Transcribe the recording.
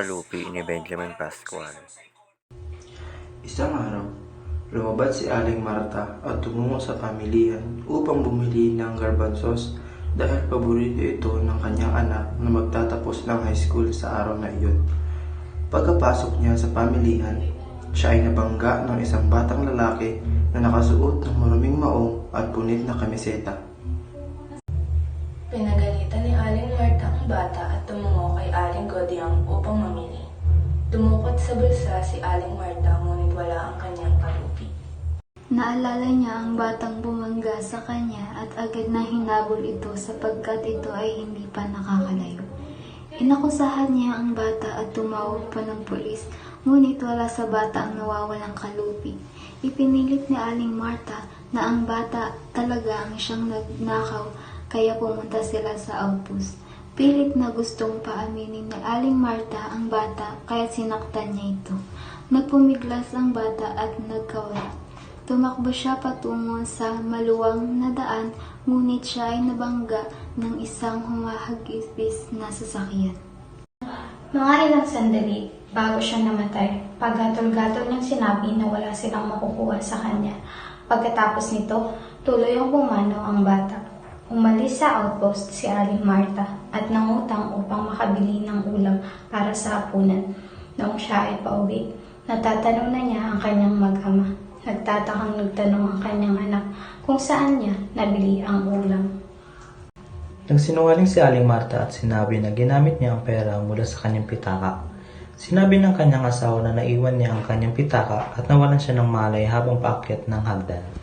kalupi ni Benjamin Pascual. Isang araw, lumabas si Aling Marta at tumungo sa pamilihan upang bumili ng garbanzos dahil paborito ito ng kanyang anak na magtatapos ng high school sa araw na iyon. Pagkapasok niya sa pamilihan, siya ay nabangga ng isang batang lalaki na nakasuot ng maruming maong at punit na kamiseta. Pinagalitan ni Aling Marta ang bata at tumungo kay Aling Godiang upang mamili. Dumukot sa bulsa si Aling Marta ngunit wala ang kanyang kalupi. Naalala niya ang batang bumangga sa kanya at agad na hinabol ito sapagkat ito ay hindi pa nakakalayo. Inakusahan niya ang bata at tumawag pa ng pulis, ngunit wala sa bata ang nawawalang kalupi. Ipinilit ni Aling Marta na ang bata talaga ang siyang nagnakaw, kaya pumunta sila sa outpost. Pilit na gustong paaminin ni Aling Marta ang bata kaya sinaktan niya ito. Nagpumiglas ang bata at nagkawala. Tumakbo siya patungo sa maluwang na daan, ngunit siya ay nabangga ng isang humahagipis na sasakyan. Mga ilang sandali bago siya namatay, paggatol-gatol niyang sinabi na wala silang makukuha sa kanya. Pagkatapos nito, tuloy ang pumanaw ang bata. Umalis sa outpost si Aling Marta at nangutang upang makabili ng ulam para sa hapunan. Noong siya ay pauwi, natatanong na niya ang kanyang mag-ama. Nagtatakang nagtanong ang kanyang anak kung saan niya nabili ang ulam. Nagsinungaling si Aling Marta at sinabi na ginamit niya ang pera mula sa kanyang pitaka. Sinabi ng kanyang asawa na naiwan niya ang kanyang pitaka at nawalan siya ng malay habang paakyat ng hagdan.